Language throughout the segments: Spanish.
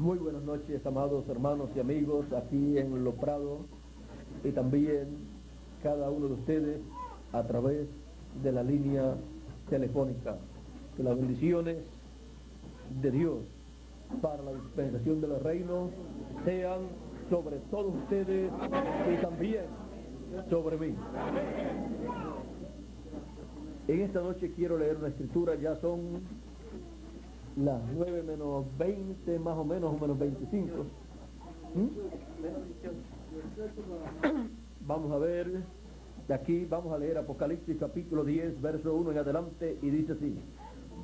Muy buenas noches, amados hermanos y amigos, aquí en Los Prados, y también cada uno de ustedes a través de la línea telefónica. Que las bendiciones de Dios para la dispensación de los reinos sean sobre todos ustedes y también sobre mí. En esta noche quiero leer una escritura. Ya son las 9 menos 20, más o menos 25. Vamos a ver, de aquí vamos a leer Apocalipsis capítulo 10, verso 1 en adelante, y dice así: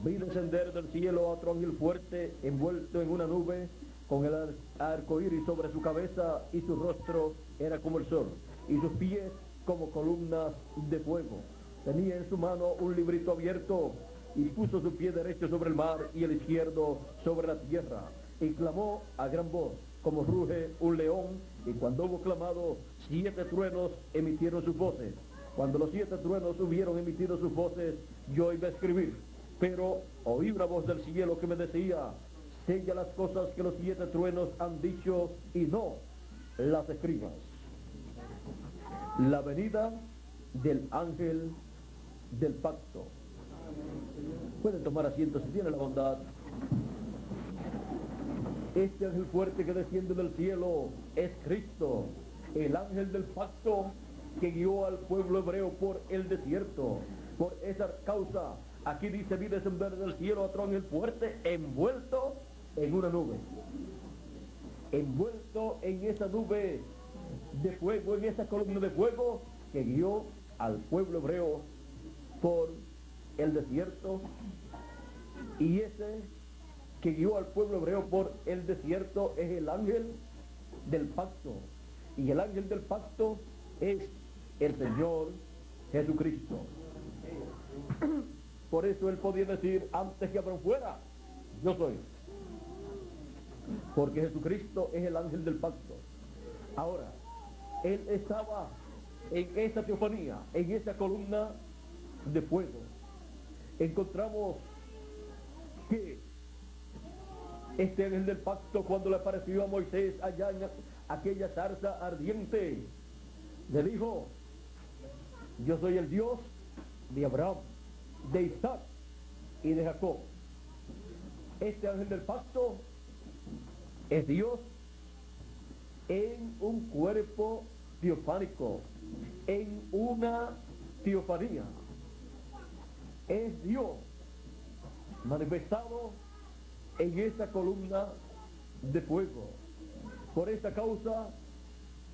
vi descender del cielo a otro ángel fuerte, envuelto en una nube, con el arco iris sobre su cabeza, y su rostro era como el sol, y sus pies como columnas de fuego. Tenía en su mano un librito abierto, y puso su pie derecho sobre el mar y el izquierdo sobre la tierra, y clamó a gran voz, como ruge un león, y cuando hubo clamado, 7 truenos emitieron sus voces. Cuando los 7 truenos hubieron emitido sus voces, yo iba a escribir, pero oí una voz del cielo que me decía: sella las cosas que los 7 truenos han dicho y no las escribas. La venida del ángel del pacto. Pueden tomar asiento si tienen la bondad. Este ángel fuerte que desciende del cielo es Cristo, el ángel del pacto que guió al pueblo hebreo por el desierto. Por esa causa, aquí dice: vi descender del cielo a otro ángel fuerte, envuelto en una nube. Envuelto en esa nube de fuego, en esa columna de fuego que guió al pueblo hebreo por el desierto. Y ese que guió al pueblo hebreo por el desierto es el ángel del pacto. Y el ángel del pacto es el Señor Jesucristo. Por eso él podía decir: antes que Abraham fuera, yo soy. Porque Jesucristo es el ángel del pacto. Ahora, él estaba en esa teofanía, en esa columna de fuego. Encontramos que este ángel del pacto, cuando le apareció a Moisés allá en aquella zarza ardiente, le dijo: yo soy el Dios de Abraham, de Isaac y de Jacob. Este ángel del pacto es Dios en un cuerpo teofánico, en una teofanía. Es Dios manifestado en esa columna de fuego. Por esta causa,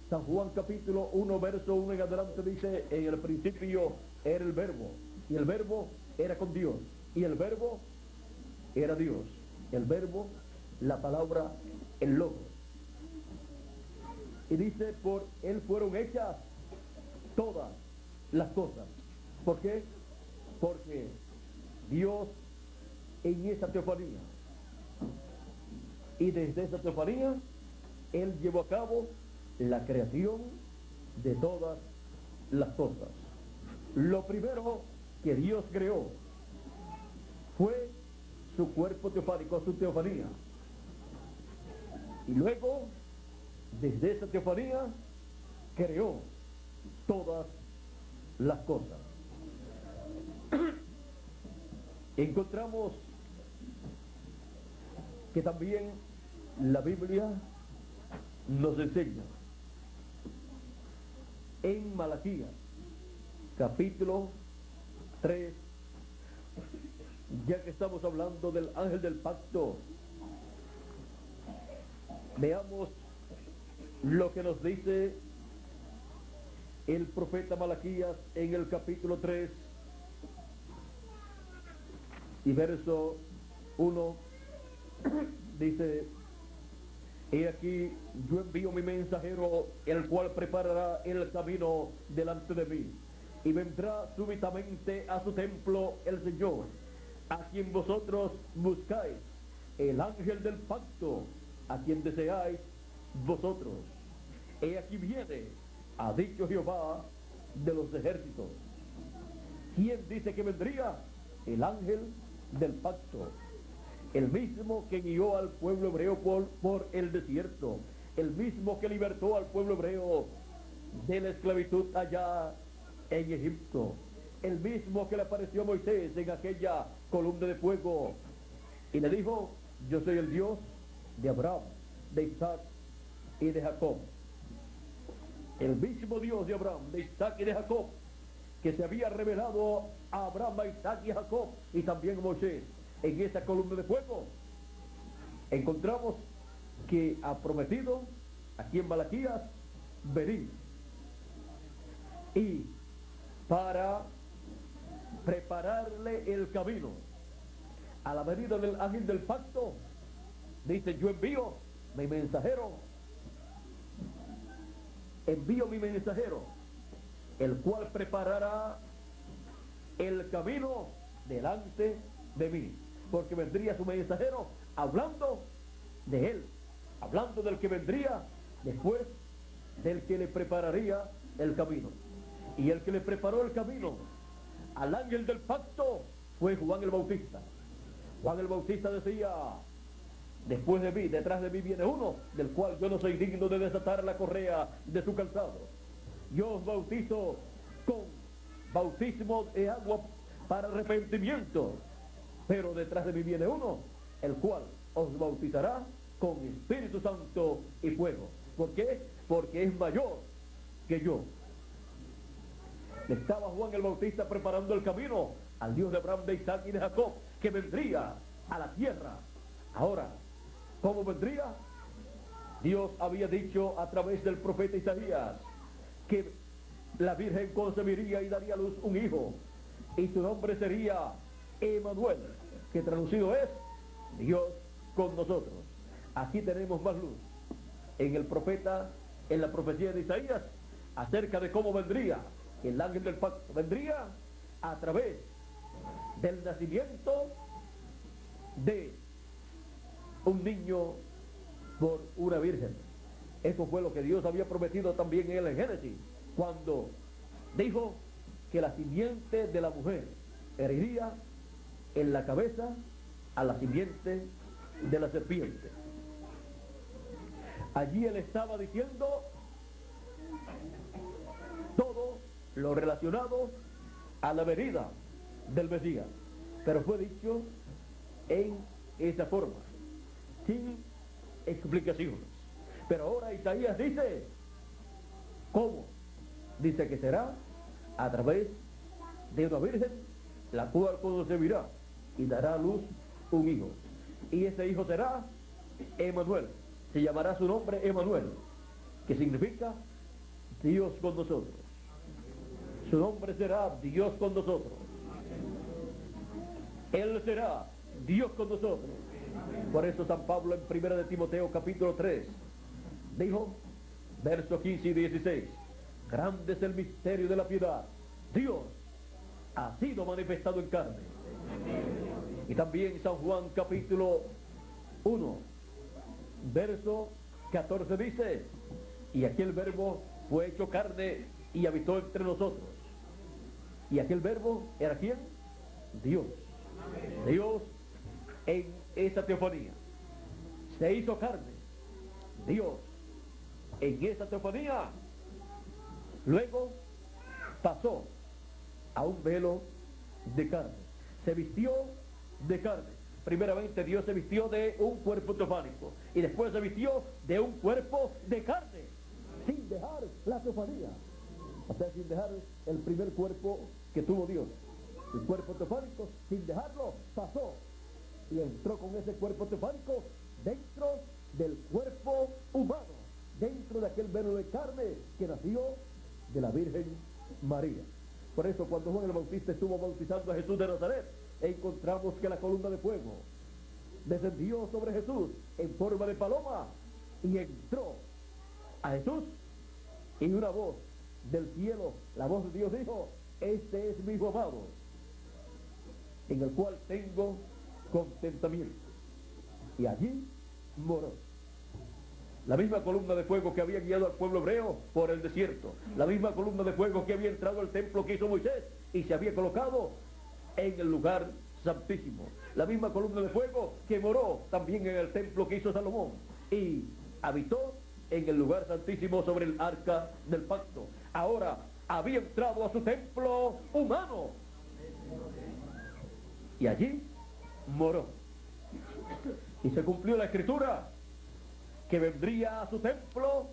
San Juan capítulo 1, verso 1 en adelante dice: en el principio era el verbo, y el verbo era con Dios, y el verbo era Dios. El verbo, la palabra, el logos. Y dice: por él fueron hechas todas las cosas. ¿Por qué? Porque Dios en esa teofanía, y desde esa teofanía él llevó a cabo la creación de todas las cosas. Lo primero que Dios creó fue su cuerpo teofánico, su teofanía. Y luego, desde esa teofanía, creó todas las cosas. Encontramos que también la Biblia nos enseña en Malaquías capítulo 3, ya que estamos hablando del ángel del pacto, veamos lo que nos dice el profeta Malaquías en el capítulo 3 y verso 1. Dice: he aquí, yo envío mi mensajero, el cual preparará el camino delante de mí, y vendrá súbitamente a su templo el Señor, a quien vosotros buscáis, el ángel del pacto, a quien deseáis vosotros. He aquí viene, ha dicho Jehová de los ejércitos. ¿Quién dice que vendría? El ángel del pacto. el mismo que guió al pueblo hebreo por el desierto, el mismo que libertó al pueblo hebreo de la esclavitud allá en Egipto, el mismo que le apareció a Moisés en aquella columna de fuego y le dijo: yo soy el Dios de Abraham, de Isaac y de Jacob. El mismo Dios de Abraham, de Isaac y de Jacob, que se había revelado a Abraham, a Isaac y a Jacob, y también a Moisés, en esa columna de fuego, encontramos que ha prometido aquí en Malaquías venir. Y para prepararle el camino a la venida del ángel del pacto, dice: yo envío mi mensajero, el cual preparará el camino delante de mí, porque vendría su mensajero hablando de él, hablando del que vendría después del que le prepararía el camino. Y el que le preparó el camino al ángel del pacto fue Juan el Bautista. Juan el Bautista decía: después de mí, detrás de mí viene uno del cual yo no soy digno de desatar la correa de su calzado. Yo os bautizo con bautismo de agua para arrepentimiento, pero detrás de mí viene uno el cual os bautizará con Espíritu Santo y fuego. ¿Por qué? Porque es mayor que yo. Estaba Juan el Bautista preparando el camino al Dios de Abraham, de Isaac y de Jacob, que vendría a la tierra. Ahora, ¿cómo vendría? Dios había dicho a través del profeta Isaías que la Virgen concebiría y daría a luz un hijo, y su nombre sería Emmanuel, que traducido es Dios con nosotros. Aquí tenemos más luz en el profeta, en la profecía de Isaías, acerca de cómo vendría el ángel del pacto. Vendría a través del nacimiento de un niño por una virgen. Eso fue lo que Dios había prometido también en el Génesis, cuando dijo que la simiente de la mujer heriría en la cabeza a la simiente de la serpiente. Allí él estaba diciendo todo lo relacionado a la venida del Mesías, pero fue dicho en esa forma, sin explicaciones. Pero ahora Isaías dice, ¿cómo? Dice que será a través de una virgen, la cual concebirá y dará a luz un hijo, y ese hijo será Emmanuel. Se llamará su nombre Emmanuel, que significa Dios con nosotros. Su nombre será Dios con nosotros. Él será Dios con nosotros. Por eso San Pablo en 1 de Timoteo capítulo 3 dijo, versos 15 y 16, grande es el misterio de la piedad, Dios ha sido manifestado en carne. Y también San Juan capítulo 1 verso 14 dice, y aquel verbo fue hecho carne y habitó entre nosotros. Y aquel verbo era ¿quién? Dios. Dios en esa teofanía se hizo carne. Dios en esa teofanía luego pasó a un velo de carne, se vistió de carne. Primeramente Dios se vistió de un cuerpo teofánico y después se vistió de un cuerpo de carne, sin dejar la teofanía, o sea, sin dejar el primer cuerpo que tuvo Dios, el cuerpo teofánico, sin dejarlo, pasó y entró con ese cuerpo teofánico dentro del cuerpo humano, dentro de aquel velo de carne que nació de la Virgen María. Por eso cuando Juan el Bautista estuvo bautizando a Jesús de Nazaret, encontramos que la columna de fuego descendió sobre Jesús en forma de paloma y entró a Jesús, y una voz del cielo, la voz de Dios dijo, este es mi hijo amado, en el cual tengo contentamiento. Y allí moró. La misma columna de fuego que había guiado al pueblo hebreo por el desierto, la misma columna de fuego que había entrado al templo que hizo Moisés y se había colocado en el lugar santísimo. La misma columna de fuego que moró también en el templo que hizo Salomón y habitó en el lugar santísimo sobre el arca del pacto. Ahora había entrado a su templo humano y allí moró. Y se cumplió la escritura que vendría a su templo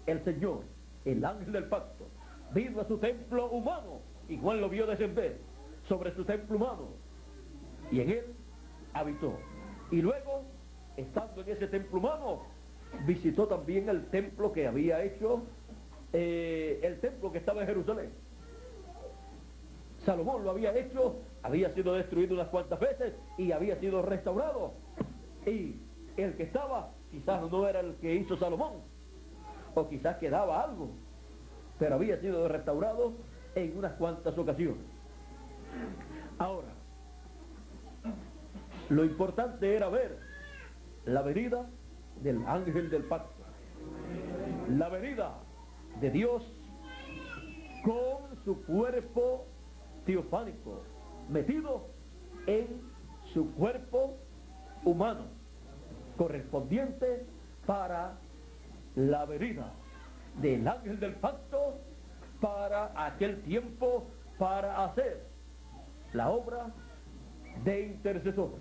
el Señor, el ángel del pacto. Vino a su templo humano y Juan lo vio descender sobre su templo humano y en él habitó. Y luego, estando en ese templo humano, visitó también el templo que había hecho, el templo que estaba en Jerusalén. Salomón lo había hecho, había sido destruido unas cuantas veces y había sido restaurado. Y el que estaba, quizás no era el que hizo Salomón, o quizás quedaba algo, pero había sido restaurado en unas cuantas ocasiones. Ahora, lo importante era ver la venida del ángel del pacto, la venida de Dios con su cuerpo teofánico, metido en su cuerpo humano, correspondiente para la venida del ángel del pacto para aquel tiempo, para hacer la obra de intercesor,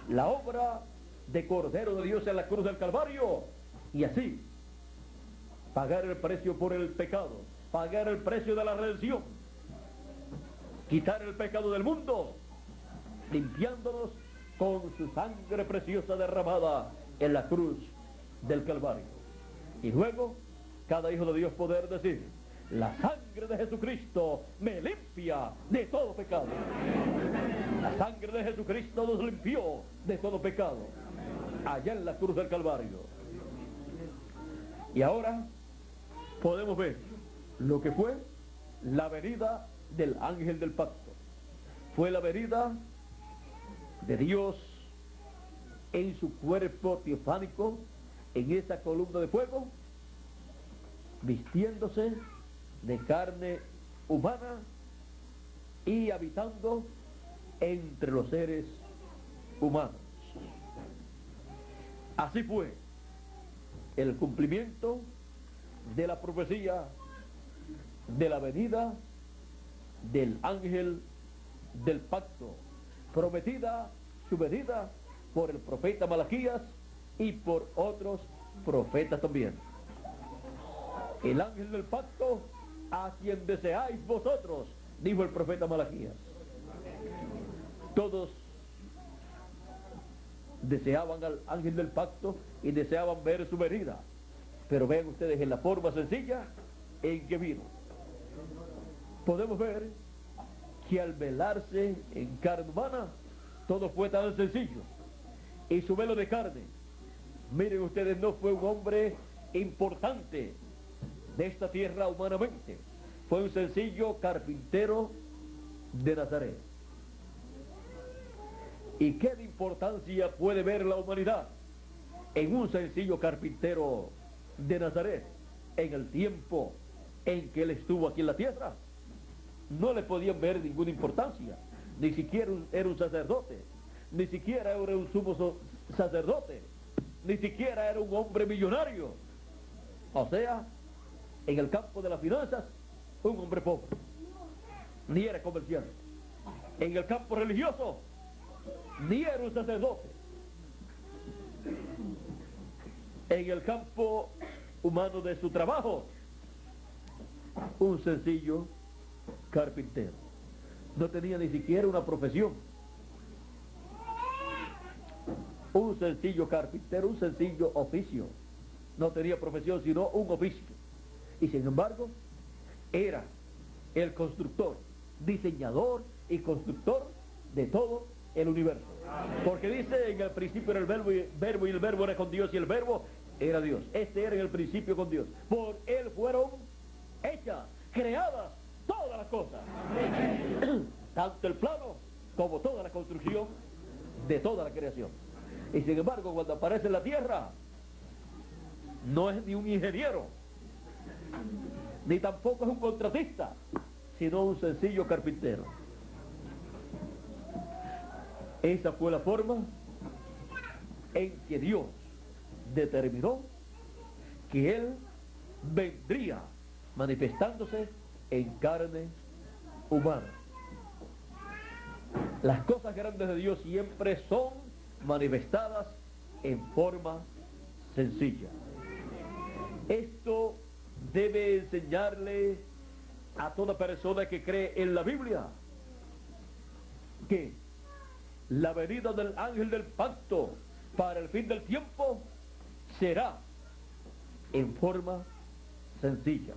la obra de Cordero de Dios en la cruz del Calvario, y así pagar el precio por el pecado, pagar el precio de la redención, quitar el pecado del mundo, limpiándonos con su sangre preciosa derramada en la cruz del Calvario. Y luego cada hijo de Dios poder decir: la sangre de Jesucristo me limpia de todo pecado. La sangre de Jesucristo nos limpió de todo pecado allá en la cruz del Calvario. Y ahora podemos ver lo que fue la venida del ángel del pacto. Fue la venida de Dios en su cuerpo teofánico, en esa columna de fuego, vistiéndose de carne humana y habitando entre los seres humanos. Así fue el cumplimiento de la profecía de la venida del ángel del pacto, prometida su venida por el profeta Malaquías y por otros profetas también. El ángel del pacto, a quien deseáis vosotros, dijo el profeta Malaquías. Todos deseaban al ángel del pacto y deseaban ver su venida, pero vean ustedes en la forma sencilla en que vino. Podemos ver que al velarse en carne humana, todo fue tan sencillo. Y su velo de carne, miren ustedes, no fue un hombre importante de esta tierra humanamente. Fue un sencillo carpintero de Nazaret. ¿Y qué de importancia puede ver la humanidad en un sencillo carpintero de Nazaret en el tiempo en que él estuvo aquí en la tierra? No le podían ver ninguna importancia. Ni siquiera era un sacerdote, ni siquiera era un sumo sacerdote, ni siquiera era un hombre millonario. O sea, en el campo de las finanzas, un hombre pobre. Ni era comerciante. En el campo religioso, ni era un sacerdote. En el campo humano de su trabajo, un sencillo carpintero. No tenía ni siquiera una profesión. Un sencillo carpintero, un sencillo oficio. No tenía profesión, sino un oficio. Y sin embargo, era el constructor, diseñador y constructor de todo el universo. Porque dice: en el principio era el verbo y el verbo era con Dios y el verbo era Dios. Este era en el principio con Dios. Por él fueron hechas, creadas todas las cosas. Tanto el plano como toda la construcción de toda la creación. Y sin embargo, cuando aparece en la tierra, no es ni un ingeniero, ni tampoco es un contratista, sino un sencillo carpintero. Esa fue la forma en que Dios determinó que Él vendría manifestándose en carne humana. Las cosas grandes de Dios siempre son manifestadas en forma sencilla. Esto debe enseñarle a toda persona que cree en la Biblia que la venida del ángel del pacto para el fin del tiempo será en forma sencilla.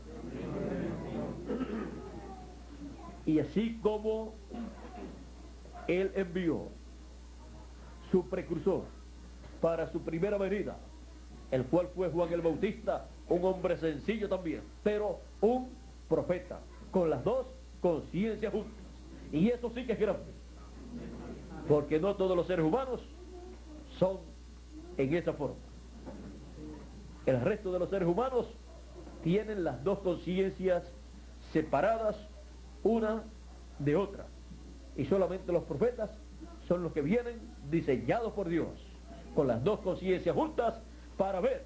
Y así como Él envió su precursor para su primera venida, el cual fue Juan el Bautista, un hombre sencillo también, pero un profeta, con las dos conciencias juntas. Y eso sí que es grande, porque no todos los seres humanos son en esa forma. El resto de los seres humanos tienen las dos conciencias separadas una de otra. Y solamente los profetas son los que vienen diseñados por Dios, con las dos conciencias juntas, para ver,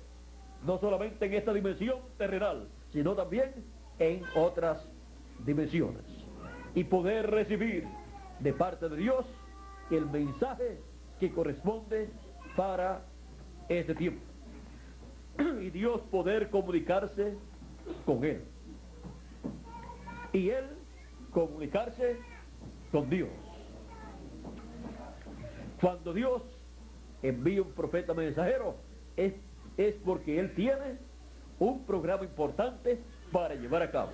no solamente en esta dimensión terrenal, sino también en otras dimensiones. Y poder recibir de parte de Dios el mensaje que corresponde para este tiempo. Y Dios poder comunicarse con Él. Y Él comunicarse con Dios. Cuando Dios envía un profeta mensajero, es porque Él tiene un programa importante para llevar a cabo.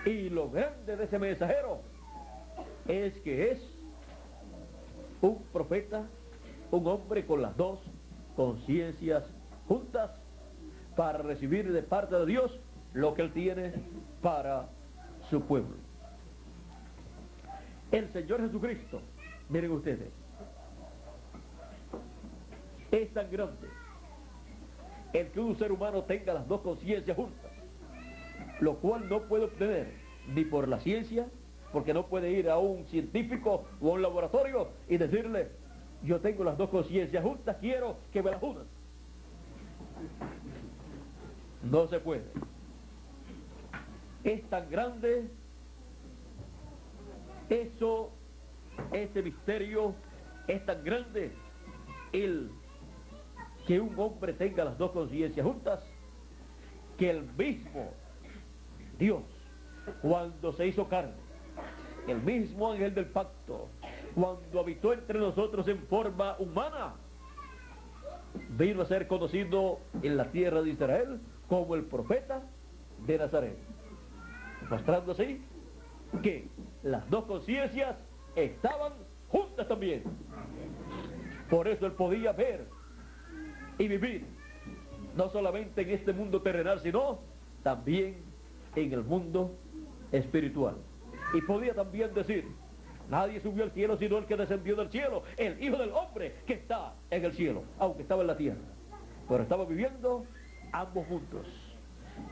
Y lo grande de ese mensajero es que es un profeta, un hombre con las dos conciencias juntas, para recibir de parte de Dios lo que Él tiene para su pueblo. El Señor Jesucristo, miren ustedes, es tan grande el que un ser humano tenga las dos conciencias juntas, lo cual no puede obtener ni por la ciencia, porque no puede ir a un científico o a un laboratorio y decirle: yo tengo las dos conciencias juntas, quiero que me las unan. No se puede. Es tan grande eso, este misterio es tan grande, el que un hombre tenga las dos conciencias juntas, que el mismo Dios, cuando se hizo carne, el mismo ángel del pacto, cuando habitó entre nosotros en forma humana, vino a ser conocido en la tierra de Israel como el profeta de Nazaret, mostrando así que las dos conciencias estaban juntas también. Por eso él podía ver y vivir no solamente en este mundo terrenal, sino también en el mundo espiritual. Y podía también decir: nadie subió al cielo sino el que descendió del cielo, el Hijo del Hombre que está en el cielo, aunque estaba en la tierra. Pero estaba viviendo ambos juntos,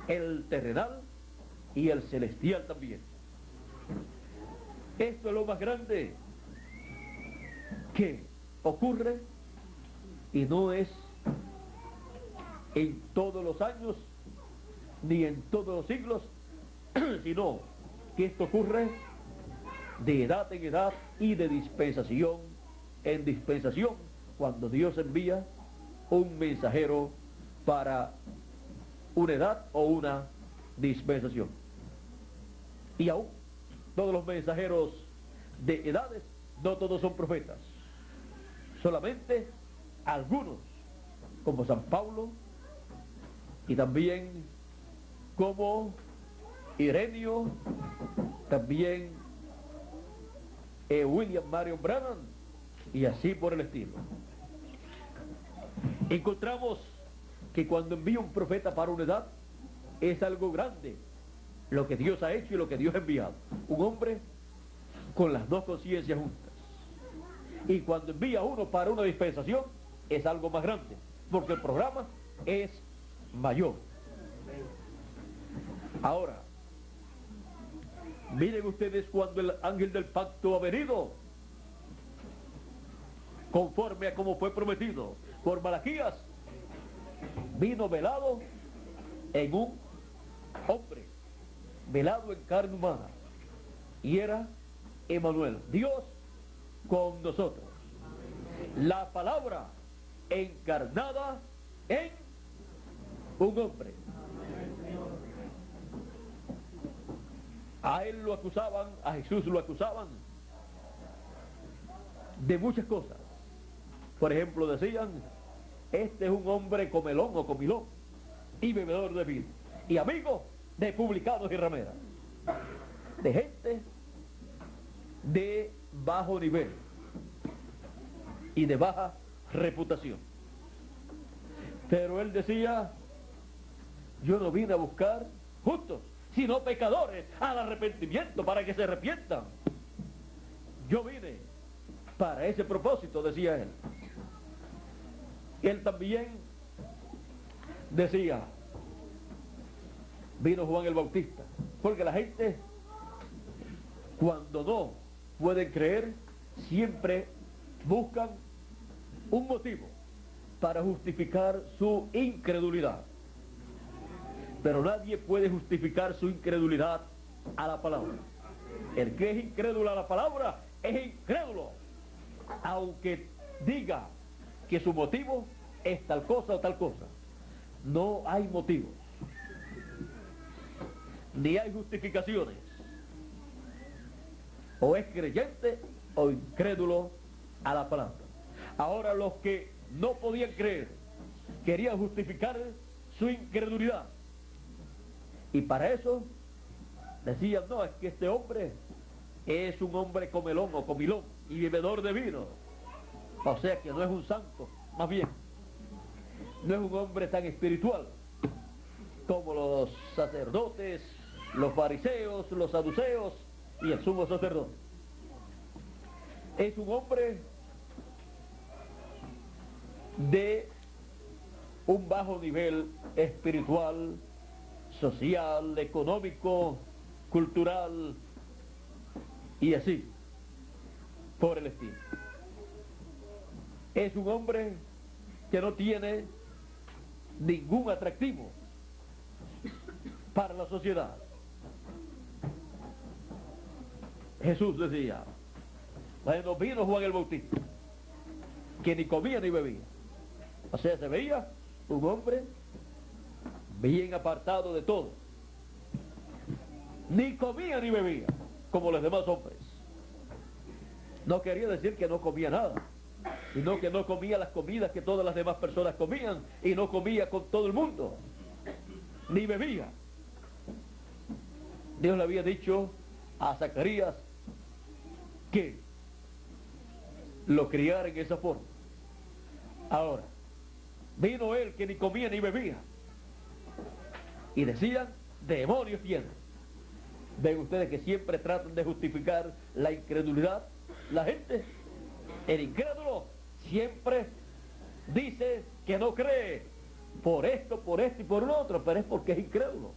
el terrenal y el celestial también. Esto es lo más grande que ocurre, y no es en todos los años ni en todos los siglos, sino que esto ocurre de edad en edad y de dispensación en dispensación, cuando Dios envía un mensajero para una edad o una dispensación. Y aún todos los mensajeros de edades, no todos son profetas, solamente algunos, como San Pablo, y también como Ireneo, también William Marion Branham, y así por el estilo. Encontramos que cuando envía un profeta para una edad, es algo grande lo que Dios ha hecho y lo que Dios ha enviado. Un hombre con las dos conciencias juntas. Y cuando envía uno para una dispensación, es algo más grande, porque el programa es mayor. Ahora, miren ustedes, cuando el ángel del pacto ha venido, conforme a como fue prometido por Malaquías, vino velado en un hombre, velado en carne humana, y era Emmanuel, Dios con nosotros. La palabra encarnada en un hombre. A él lo acusaban, a Jesús lo acusaban de muchas cosas. Por ejemplo, decían, este es un hombre comelón o comilón y bebedor de vino, y amigo de publicanos y rameras, de gente de bajo nivel y de baja reputación. Pero él decía, yo no vine a buscar justos, sino pecadores al arrepentimiento, para que se arrepientan. Yo vine para ese propósito, decía él. Él también decía, vino Juan el Bautista, porque la gente, cuando no pueden creer, siempre buscan un motivo para justificar su incredulidad. Pero nadie puede justificar su incredulidad a la palabra. El que es incrédulo a la palabra es incrédulo, aunque diga que su motivo es tal cosa o tal cosa. No hay motivos, ni hay justificaciones. O es creyente o incrédulo a la palabra. Ahora, los que no podían creer querían justificar su incredulidad, y para eso decían, no, es que este hombre es un hombre comelón o comilón y bebedor de vino, o sea que no es un santo, más bien no es un hombre tan espiritual como los sacerdotes, los fariseos, los saduceos y el sumo sacerdote. Es un hombre de un bajo nivel espiritual, social, económico, cultural y así por el estilo. Es un hombre que no tiene ningún atractivo para la sociedad. Jesús decía, bueno, vino Juan el Bautista, que ni comía ni bebía. O sea, se veía un hombre bien apartado de todo. Ni comía ni bebía, como los demás hombres. No quería decir que no comía nada, sino que no comía las comidas que todas las demás personas comían, y no comía con todo el mundo, ni bebía. Dios le había dicho a Zacarías que lo criara en esa forma. Ahora, vino él que ni comía ni bebía, y decían, demonios tiene. Ven ustedes que siempre tratan de justificar la incredulidad. La gente, el incrédulo, siempre dice que no cree por esto y por lo otro, pero es porque es incrédulo.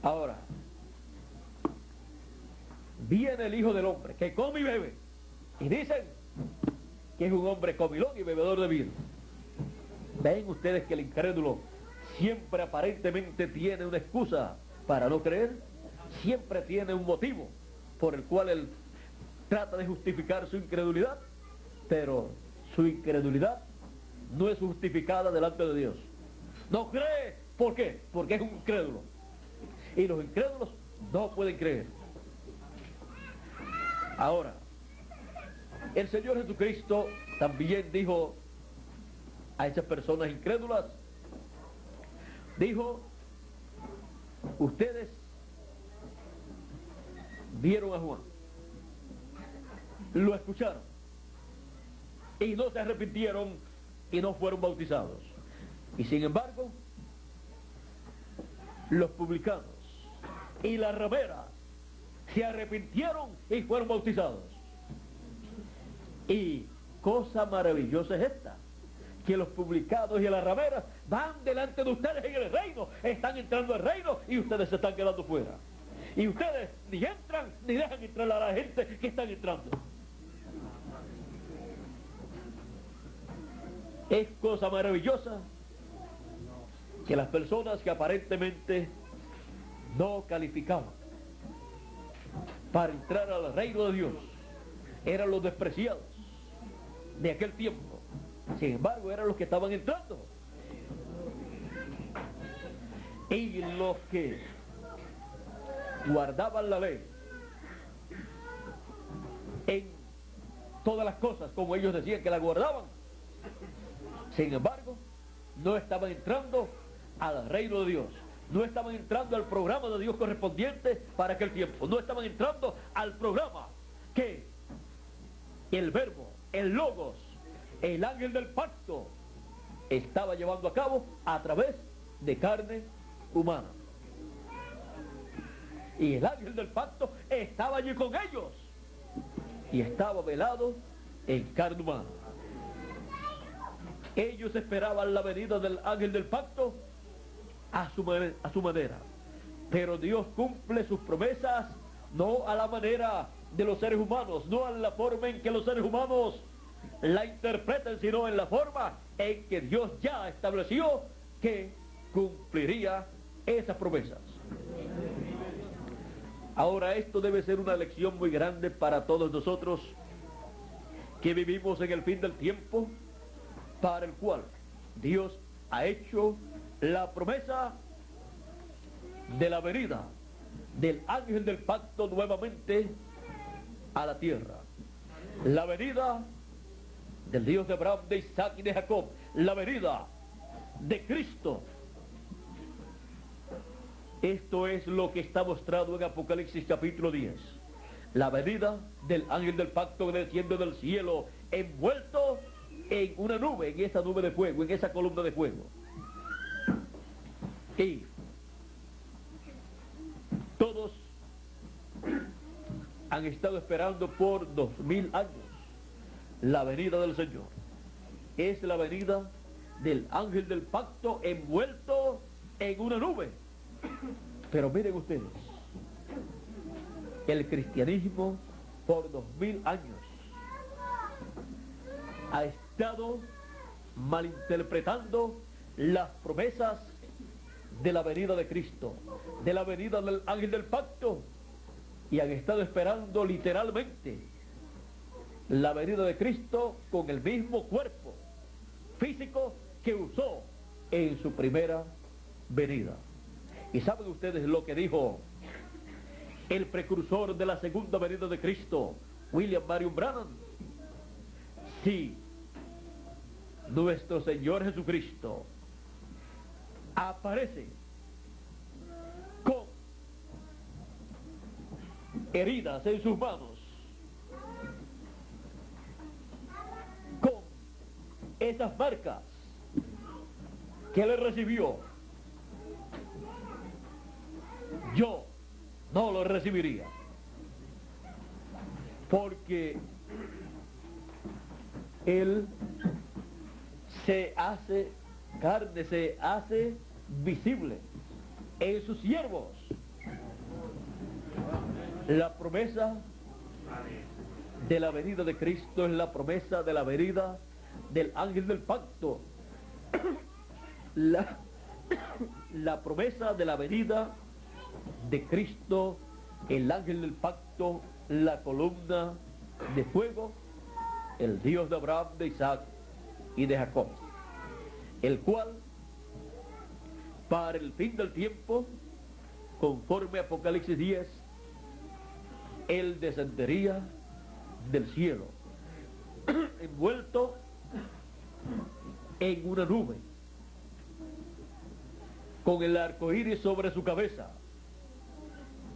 Ahora, viene el Hijo del Hombre, que come y bebe, y dicen que es un hombre comilón y bebedor de vino. Ven ustedes que el incrédulo siempre aparentemente tiene una excusa para no creer, siempre tiene un motivo por el cual él trata de justificar su incredulidad, pero su incredulidad no es justificada delante de Dios. No cree, ¿por qué? Porque es un incrédulo, y los incrédulos no pueden creer. Ahora, el Señor Jesucristo también dijo a esas personas incrédulas, dijo, ustedes vieron a Juan, lo escucharon, y no se arrepintieron y no fueron bautizados. Y sin embargo, los publicanos y las rameras se arrepintieron y fueron bautizados. Y cosa maravillosa es esta, que los publicanos y las rameras van delante de ustedes en el reino, están entrando al reino y ustedes se están quedando fuera. Y ustedes ni entran ni dejan entrar a la gente que están entrando. Es cosa maravillosa que las personas que aparentemente no calificaban para entrar al reino de Dios eran los despreciados de aquel tiempo. Sin embargo, eran los que estaban entrando. Y los que guardaban la ley en todas las cosas, como ellos decían que la guardaban, sin embargo, no estaban entrando al reino de Dios. No estaban entrando al programa de Dios correspondiente para aquel tiempo. No estaban entrando al programa que el verbo, el logos, el ángel del pacto estaba llevando a cabo a través de carne humana. Y el ángel del pacto estaba allí con ellos y estaba velado en carne humana. Ellos esperaban la venida del ángel del pacto a su manera, pero Dios cumple sus promesas no a la manera de los seres humanos, no a la forma en que los seres humanos la interpretan, sino en la forma en que Dios ya estableció que cumpliría esas promesas. Ahora, esto debe ser una lección muy grande para todos nosotros que vivimos en el fin del tiempo, para el cual Dios ha hecho la promesa de la venida del ángel del pacto nuevamente a la tierra. La venida del Dios de Abraham, de Isaac y de Jacob. La venida de Cristo. Esto es lo que está mostrado en Apocalipsis capítulo 10. La venida del ángel del pacto desciende del cielo, envuelto en una nube, en esa nube de fuego, en esa columna de fuego. Y todos han estado esperando por 2000 años la venida del Señor. Es la venida del ángel del pacto envuelto en una nube. Pero miren ustedes, el cristianismo por 2000 años ha estado malinterpretando las promesas de la venida de Cristo, de la venida del ángel del pacto, y han estado esperando literalmente la venida de Cristo con el mismo cuerpo físico que usó en su primera venida. ¿Y saben ustedes lo que dijo el precursor de la segunda venida de Cristo, William Marion Branham? Si nuestro Señor Jesucristo aparece con heridas en sus manos, con esas marcas que él recibió, yo no lo recibiría, porque él se hace carne, se hace visible en sus siervos. La promesa de la venida de Cristo es la promesa de la venida del ángel del pacto. La promesa de la venida de Cristo, el ángel del pacto, la columna de fuego, el Dios de Abraham, de Isaac y de Jacob, el cual para el fin del tiempo, conforme a Apocalipsis 10, él descendería del cielo envuelto en una nube, con el arco iris sobre su cabeza,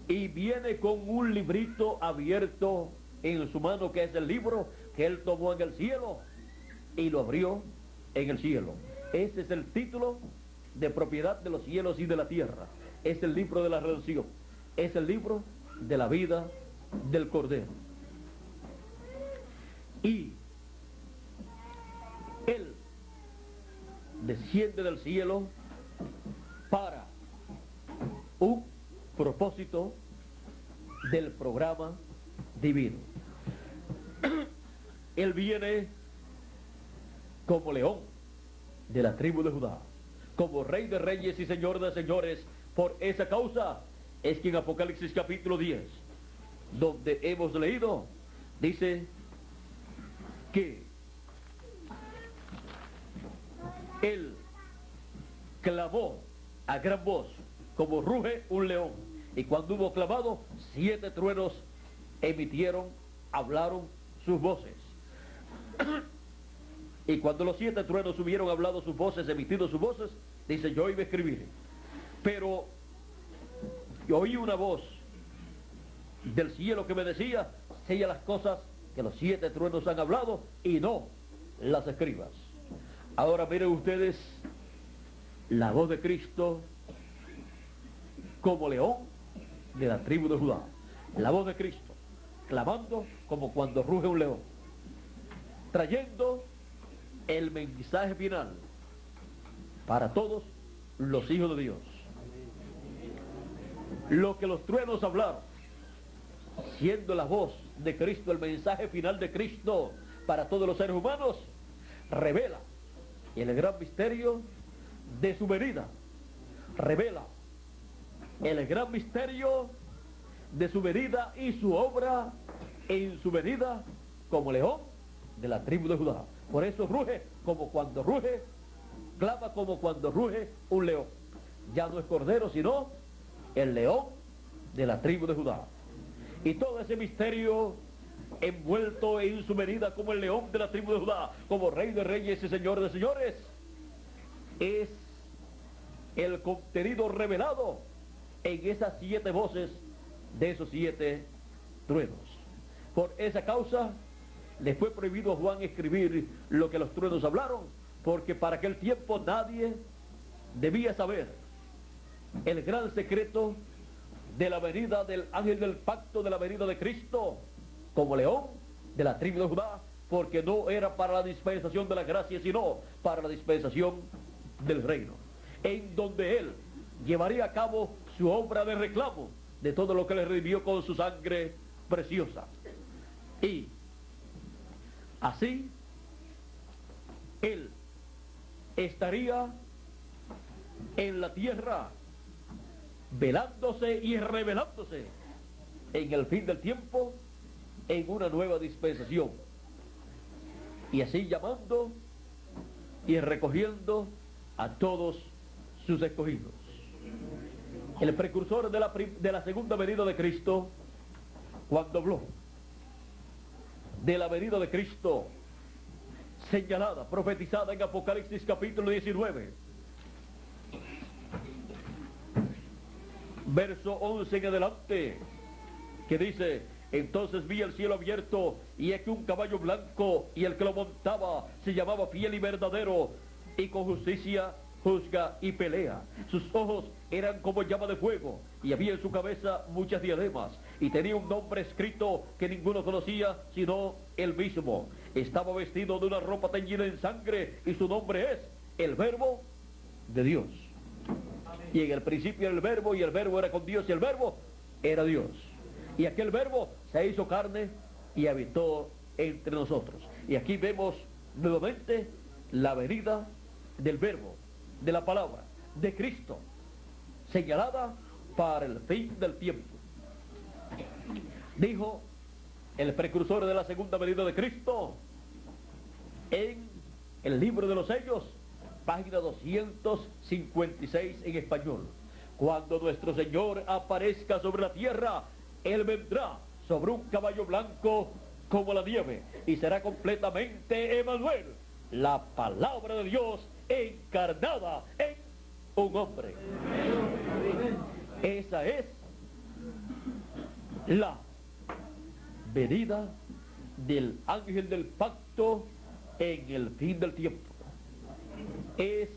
y viene con un librito abierto en su mano, que es el libro que él tomó en el cielo y lo abrió en el cielo. Ese es el título de propiedad de los cielos y de la tierra. Es el libro de la redención. Es el libro de la vida del Cordero. Y él desciende del cielo para un propósito del programa divino. Él viene como león de la tribu de Judá, como rey de reyes y señor de señores. Por esa causa es que en Apocalipsis capítulo 10, donde hemos leído, dice que él clamó a gran voz como ruge un león, y cuando hubo clamado, 7 truenos hablaron sus voces. Y cuando los 7 truenos hubieron hablado sus voces, emitido sus voces, dice, yo iba a escribir, pero yo oí una voz del cielo que me decía, sella las cosas que los 7 truenos han hablado y no las escribas. Ahora miren ustedes la voz de Cristo como león de la tribu de Judá. La voz de Cristo clamando como cuando ruge un león, trayendo el mensaje final para todos los hijos de Dios. Lo que los truenos hablaron, siendo la voz de Cristo, el mensaje final de Cristo para todos los seres humanos, revela el gran misterio de su venida, revela el gran misterio de su venida y su obra en su venida como león de la tribu de Judá. Por eso ruge como cuando ruge, clama como cuando ruge un león. Ya no es cordero, sino el león de la tribu de Judá. Y todo ese misterio envuelto en su venida como el león de la tribu de Judá, como rey de reyes y señor de señores, es el contenido revelado en esas 7 voces de esos 7 truenos. Por esa causa le fue prohibido a Juan escribir lo que los truenos hablaron, porque para aquel tiempo nadie debía saber el gran secreto de la venida del ángel del pacto, de la venida de Cristo como león de la tribu de Judá, porque no era para la dispensación de la gracia, sino para la dispensación del reino, en donde él llevaría a cabo su obra de reclamo de todo lo que le redimió con su sangre preciosa. Y así él estaría en la tierra velándose y revelándose en el fin del tiempo en una nueva dispensación, y así llamando y recogiendo a todos sus escogidos. El precursor de la segunda venida de Cristo, cuando habló de la venida de Cristo señalada, profetizada en Apocalipsis capítulo 19, verso 11 en adelante, que dice, entonces vi el cielo abierto, y aquí un caballo blanco, y el que lo montaba se llamaba Fiel y Verdadero, y con justicia juzga y pelea. Sus ojos eran como llama de fuego, y había en su cabeza muchas diademas, y tenía un nombre escrito que ninguno conocía sino él mismo. Estaba vestido de una ropa teñida en sangre, y su nombre es el Verbo de Dios. Y en el principio era el Verbo, y el Verbo era con Dios, y el Verbo era Dios. Y aquel Verbo se hizo carne y habitó entre nosotros. Y aquí vemos nuevamente la venida del Verbo, de la palabra, de Cristo, señalada para el fin del tiempo. Dijo el precursor de la segunda venida de Cristo en el libro de los sellos, página 256 en español: cuando nuestro Señor aparezca sobre la tierra, Él vendrá sobre un caballo blanco como la nieve, y será completamente Emmanuel, la palabra de Dios encarnada en un hombre. Esa es la venida del ángel del pacto en el fin del tiempo. Es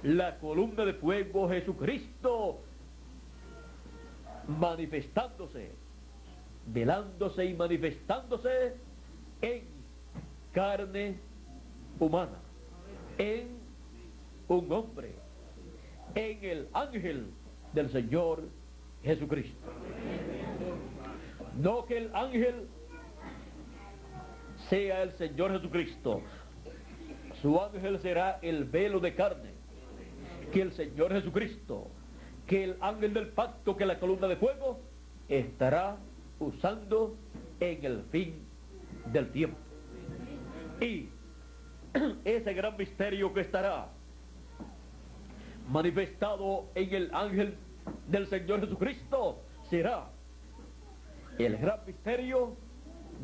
la columna de fuego, Jesucristo, manifestándose, velándose y manifestándose en carne humana, en un hombre, en el ángel del Señor Jesucristo. No que el ángel sea el Señor Jesucristo. Su ángel será el velo de carne. Que el Señor Jesucristo, que el ángel del pacto, que la columna de fuego, estará usando en el fin del tiempo. Y ese gran misterio que estará manifestado en el ángel del Señor Jesucristo será el gran misterio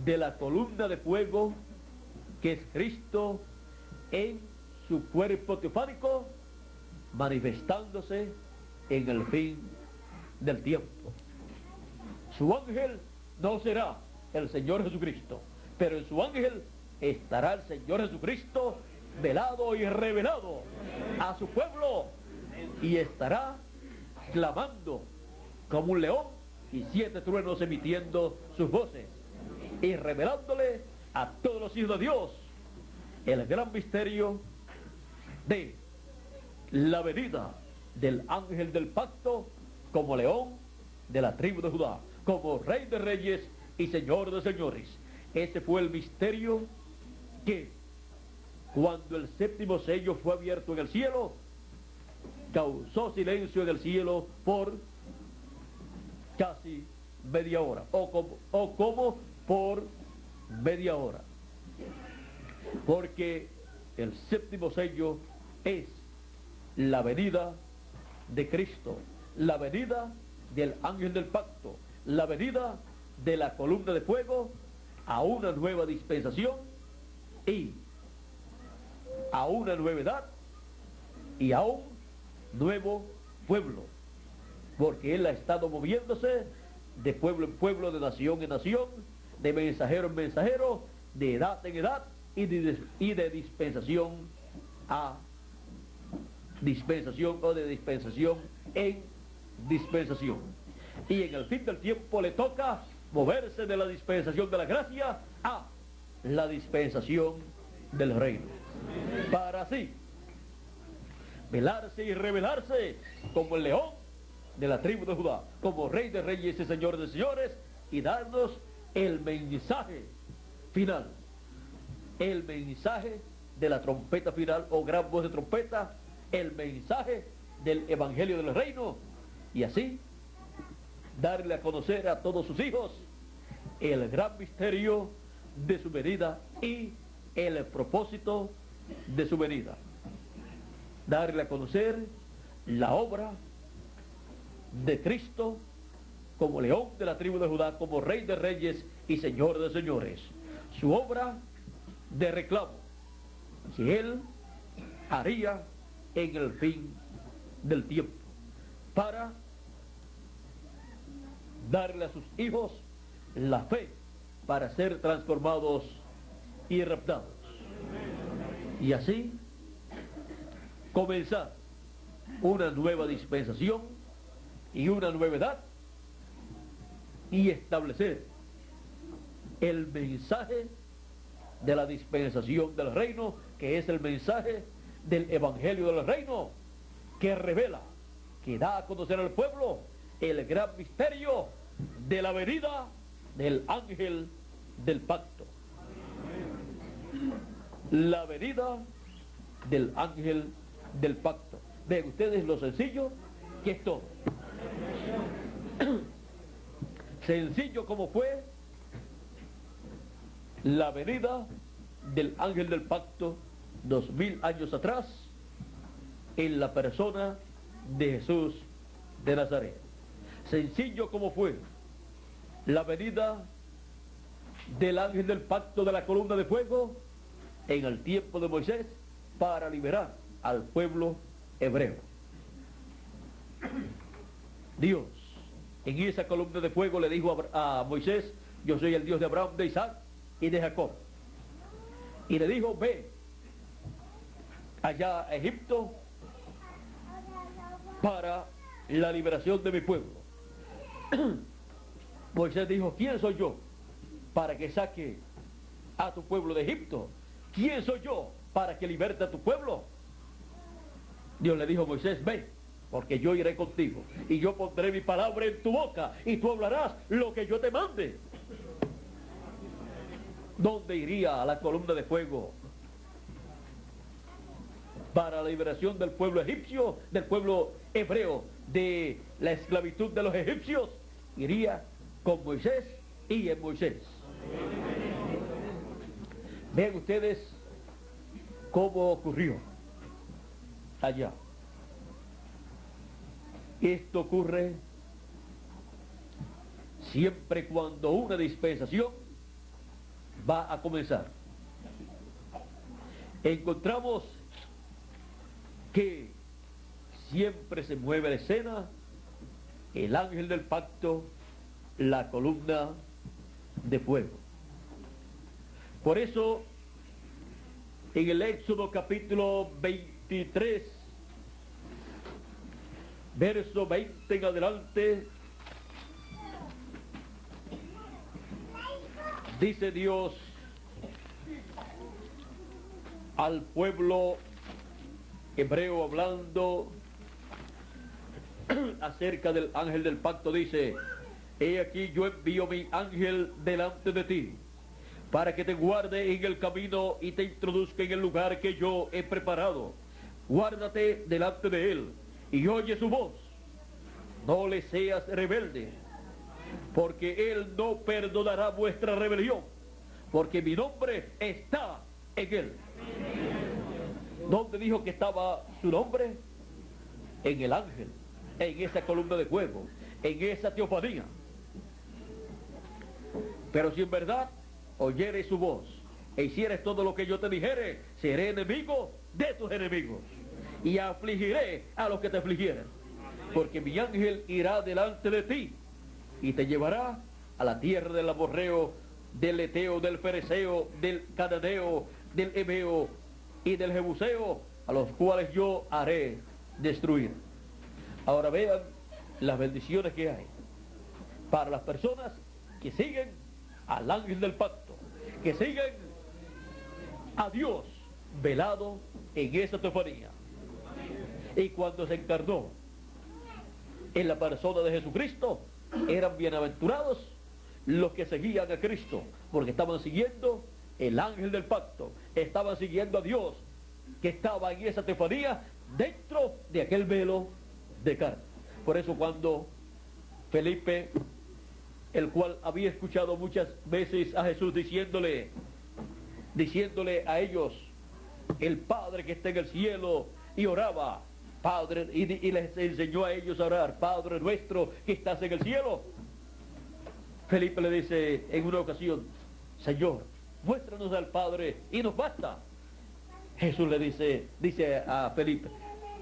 de la columna de fuego, que es Cristo en su cuerpo teofánico, manifestándose en el fin del tiempo. Su ángel no será el Señor Jesucristo, pero en su ángel estará el Señor Jesucristo velado y revelado a su pueblo, y estará clamando como un león y 7 truenos emitiendo sus voces y revelándole a todos los hijos de Dios el gran misterio de la venida del ángel del pacto como león de la tribu de Judá, como rey de reyes y señor de señores. Ese fue el misterio que, cuando el 7º sello fue abierto en el cielo, causó silencio en el cielo por casi media hora, o como por media hora, porque el 7º sello es la venida de Cristo, la venida del ángel del pacto, la venida de la columna de fuego a una nueva dispensación y a una nueva edad y a un nuevo pueblo, porque Él ha estado moviéndose de pueblo en pueblo, de nación en nación, de mensajero en mensajero, de edad en edad y de dispensación a dispensación, o de dispensación en dispensación. Y en el fin del tiempo le toca moverse de la dispensación de la gracia a la dispensación del reino, para así velarse y revelarse como el león de la tribu de Judá, como rey de reyes y señor de señores, y darnos el mensaje final, el mensaje de la trompeta final o gran voz de trompeta, el mensaje del evangelio del reino, y así darle a conocer a todos sus hijos el gran misterio de su venida y el propósito de su venida. Darle a conocer la obra de Cristo como león de la tribu de Judá, como rey de reyes y señor de señores. Su obra de reclamo que Él haría en el fin del tiempo, para darle a sus hijos la fe para ser transformados y raptados, y así comenzar una nueva dispensación y una nueva edad, y establecer el mensaje de la dispensación del reino, que es el mensaje del evangelio del reino, que revela, que da a conocer al pueblo el gran misterio de la venida del ángel del pacto. La venida del ángel del pacto. Ven ustedes lo sencillo que es todo. Sencillo como fue la venida del ángel del pacto 2000 años atrás en la persona de Jesús de Nazaret. Sencillo como fue la venida del ángel del pacto de la columna de fuego en el tiempo de Moisés para liberar al pueblo hebreo. Dios en esa columna de fuego le dijo a Moisés: yo soy el Dios de Abraham, de Isaac y de Jacob. Y le dijo: ve allá a Egipto para la liberación de mi pueblo. Moisés dijo: ¿quién soy yo para que saque a tu pueblo de Egipto? ¿Quién soy yo para que liberte a tu pueblo? Dios le dijo a Moisés: ve, porque yo iré contigo, y yo pondré mi palabra en tu boca, y tú hablarás lo que yo te mande. ¿Dónde iría la columna de fuego? Para la liberación del pueblo egipcio, del pueblo hebreo, de la esclavitud de los egipcios, iría con Moisés y en Moisés. Vean ustedes cómo ocurrió allá. Esto ocurre siempre cuando una dispensación va a comenzar. Encontramos que siempre se mueve la escena, el ángel del pacto, la columna de fuego. Por eso, en el Éxodo capítulo 23, verso 20 en adelante, dice Dios al pueblo hebreo hablando acerca del ángel del pacto, dice: he aquí yo envío mi ángel delante de ti, para que te guarde en el camino y te introduzca en el lugar que yo he preparado. Guárdate delante de él y oye su voz. No le seas rebelde, porque él no perdonará vuestra rebelión, porque mi nombre está en él. ¿Dónde dijo que estaba su nombre? En el ángel, en esa columna de fuego, en esa teofanía. Pero si en verdad oyeres su voz e hicieres todo lo que yo te dijere, seré enemigo de tus enemigos y afligiré a los que te afligieren, porque mi ángel irá delante de ti y te llevará a la tierra del amorreo, del eteo, del fereceo, del cananeo, del heveo y del jebuseo, a los cuales yo haré destruir. Ahora vean las bendiciones que hay para las personas que siguen al ángel del pacto, que siguen a Dios velado en esa teofanía. Y cuando se encarnó en la persona de Jesucristo, eran bienaventurados los que seguían a Cristo, porque estaban siguiendo el ángel del pacto, estaban siguiendo a Dios, que estaba en esa teofanía dentro de aquel velo de carne. Por eso cuando Felipe, el cual había escuchado muchas veces a Jesús diciéndole a ellos: el Padre que está en el cielo, y oraba, Padre, y les enseñó a ellos a orar: Padre nuestro que estás en el cielo. Felipe le dice en una ocasión: Señor, muéstranos al Padre y nos basta. Jesús le dice a Felipe: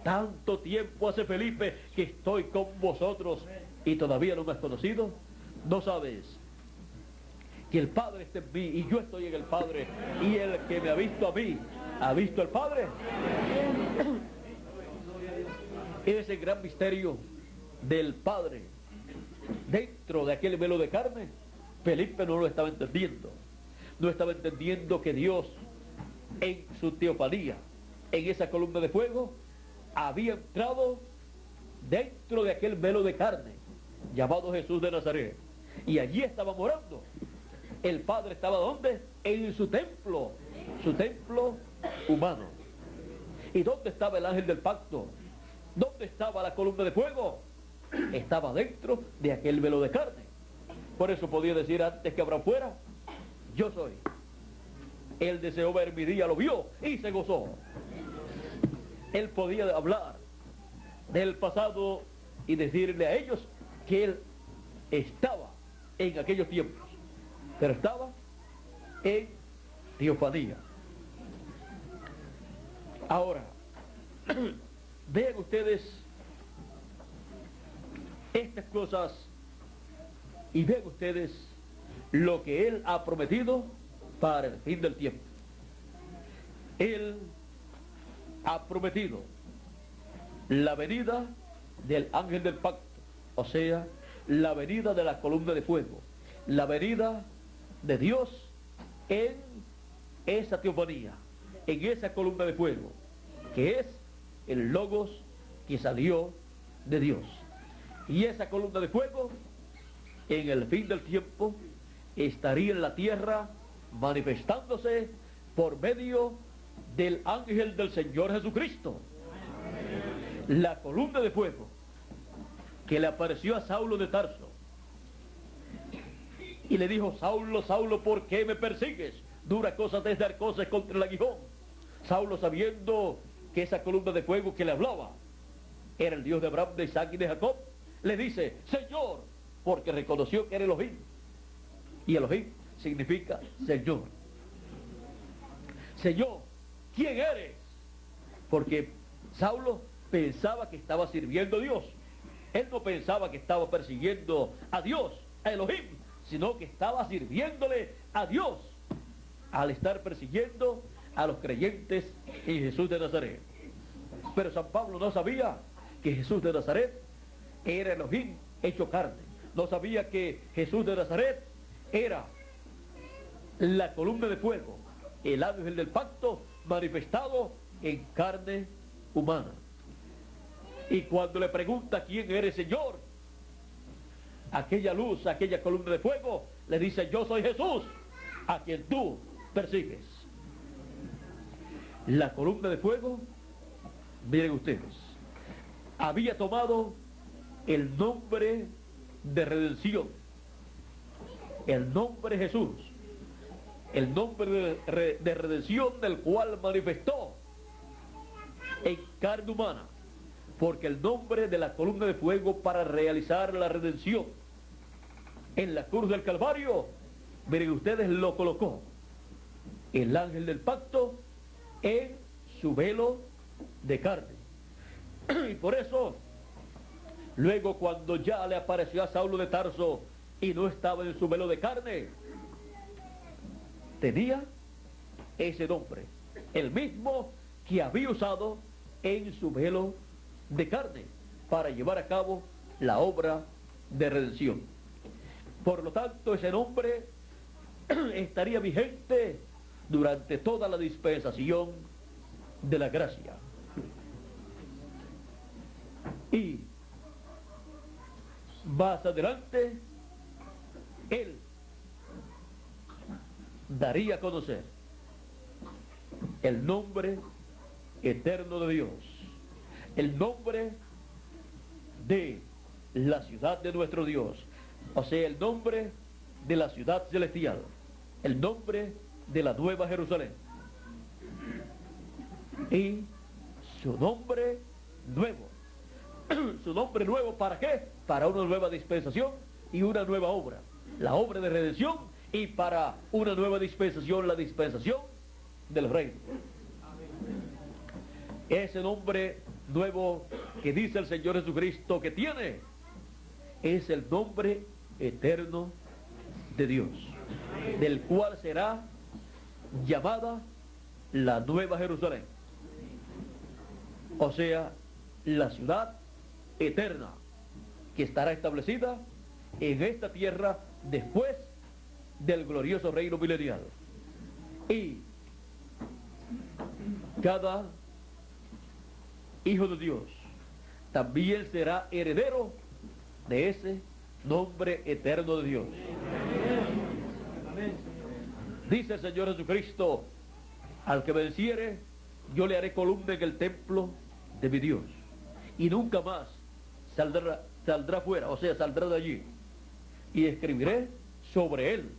tanto tiempo hace, Felipe, que estoy con vosotros y todavía no me has conocido. ¿No sabes que el Padre está en mí y yo estoy en el Padre, y el que me ha visto a mí ha visto al Padre? Ese gran misterio del Padre dentro de aquel velo de carne, Felipe no lo estaba entendiendo. No estaba entendiendo que Dios, en su teofanía, en esa columna de fuego, había entrado dentro de aquel velo de carne llamado Jesús de Nazaret, y allí estaba morando. El Padre estaba ¿dónde? En su templo humano. ¿Y dónde estaba el ángel del pacto? ¿Dónde estaba la columna de fuego? Estaba dentro de aquel velo de carne. Por eso podía decir antes que Abraham fuera: yo soy. Él deseó ver mi día, lo vio y se gozó. Él podía hablar del pasado y decirle a ellos que él estaba en aquellos tiempos, pero estaba en teofanía. Ahora, vean ustedes estas cosas y vean ustedes lo que él ha prometido para el fin del tiempo. Él ha prometido la venida del ángel del pacto, o sea, la venida de la columna de fuego, la venida de Dios en esa teofanía, en esa columna de fuego, que es el Logos que salió de Dios. Y esa columna de fuego, en el fin del tiempo, estaría en la tierra manifestándose por medio del ángel del Señor Jesucristo. La columna de fuego que le apareció a Saulo de Tarso y le dijo: Saulo, Saulo, ¿por qué me persigues? Dura cosa es dar cosas contra el aguijón. Saulo, sabiendo que esa columna de fuego que le hablaba era el Dios de Abraham, de Isaac y de Jacob, le dice: Señor, porque reconoció que era Elohim, y Elohim significa Señor. Señor, ¿quién eres? Porque Saulo pensaba que estaba sirviendo a Dios. Él no pensaba que estaba persiguiendo a Dios, a Elohim, sino que estaba sirviéndole a Dios al estar persiguiendo a los creyentes en Jesús de Nazaret. Pero San Pablo no sabía que Jesús de Nazaret era Elohim hecho carne. No sabía que Jesús de Nazaret era la columna de fuego, el ángel del pacto manifestado en carne humana. Y cuando le pregunta: ¿quién eres, Señor?, aquella luz, aquella columna de fuego, le dice: yo soy Jesús, a quien tú persigues. La columna de fuego, miren ustedes, había tomado el nombre de redención, el nombre Jesús, el nombre de redención, del cual manifestó en carne humana, porque el nombre de la columna de fuego para realizar la redención en la cruz del Calvario, miren ustedes, lo colocó el ángel del pacto en su velo de carne. Y por eso, luego cuando ya le apareció a Saulo de Tarso y no estaba en su velo de carne, tenía ese nombre, el mismo que había usado en su velo de carne para llevar a cabo la obra de redención. Por lo tanto, ese nombre estaría vigente durante toda la dispensación de la gracia. Y más adelante, él daría a conocer el nombre eterno de Dios, el nombre de la ciudad de nuestro Dios, o sea, el nombre de la ciudad celestial, el nombre de la nueva Jerusalén, y su nombre nuevo. Su nombre nuevo, ¿para qué? Para una nueva dispensación y una nueva obra, la obra de redención, y para una nueva dispensación, la dispensación del reino. Ese nombre nuevo que dice el Señor Jesucristo que tiene es el nombre eterno de Dios, del cual será llamada la nueva Jerusalén, o sea, la ciudad eterna que estará establecida en esta tierra después del glorioso reino milenial. Y cada hijo de Dios también será heredero de ese nombre eterno de Dios. Dice el Señor Jesucristo: al que venciere, yo le haré columna en el templo de mi Dios, y nunca más saldrá fuera, o sea, saldrá de allí, y escribiré sobre él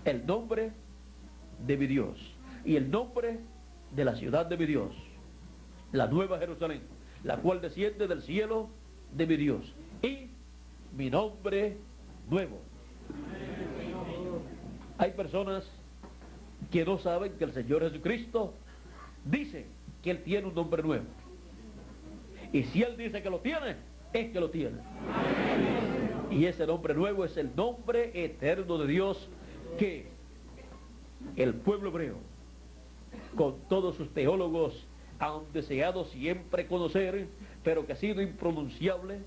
el nombre de mi Dios y el nombre de la ciudad de mi Dios, la nueva Jerusalén, la cual desciende del cielo de mi Dios, y mi nombre nuevo. Hay personas que no saben que el Señor Jesucristo dice que Él tiene un nombre nuevo. Y si Él dice que lo tiene, es que lo tiene. Y ese nombre nuevo es el nombre eterno de Dios, que el pueblo hebreo, con todos sus teólogos, han deseado siempre conocer, pero que ha sido impronunciable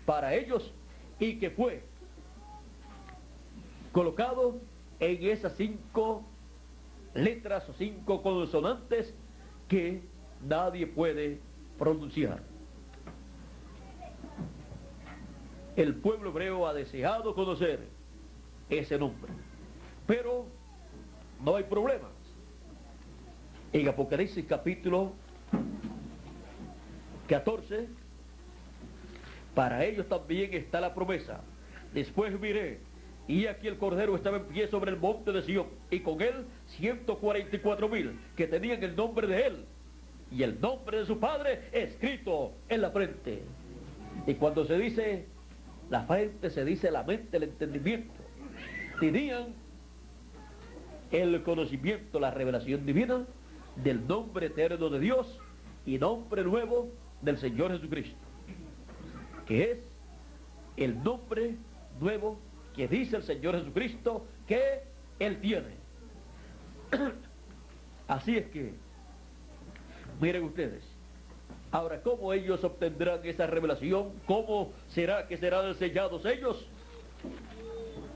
para ellos, y que fue colocado en esas 5 letras o 5 consonantes que nadie puede pronunciar. El pueblo hebreo ha deseado conocer ese nombre, pero no hay problemas. En Apocalipsis capítulo 14, para ellos también está la promesa. Después miré, y aquí el Cordero estaba en pie sobre el monte de Sion, y con él 144,000 que tenían el nombre de él y el nombre de su Padre escrito en la frente. Y cuando se dice la frente, se dice la mente, el entendimiento. Tenían el conocimiento, la revelación divina del nombre eterno de Dios y nombre nuevo del Señor Jesucristo, que es el nombre nuevo que dice el Señor Jesucristo que Él tiene. Así es que, miren ustedes, ahora, ¿cómo ellos obtendrán esa revelación? ¿Cómo será que serán sellados ellos?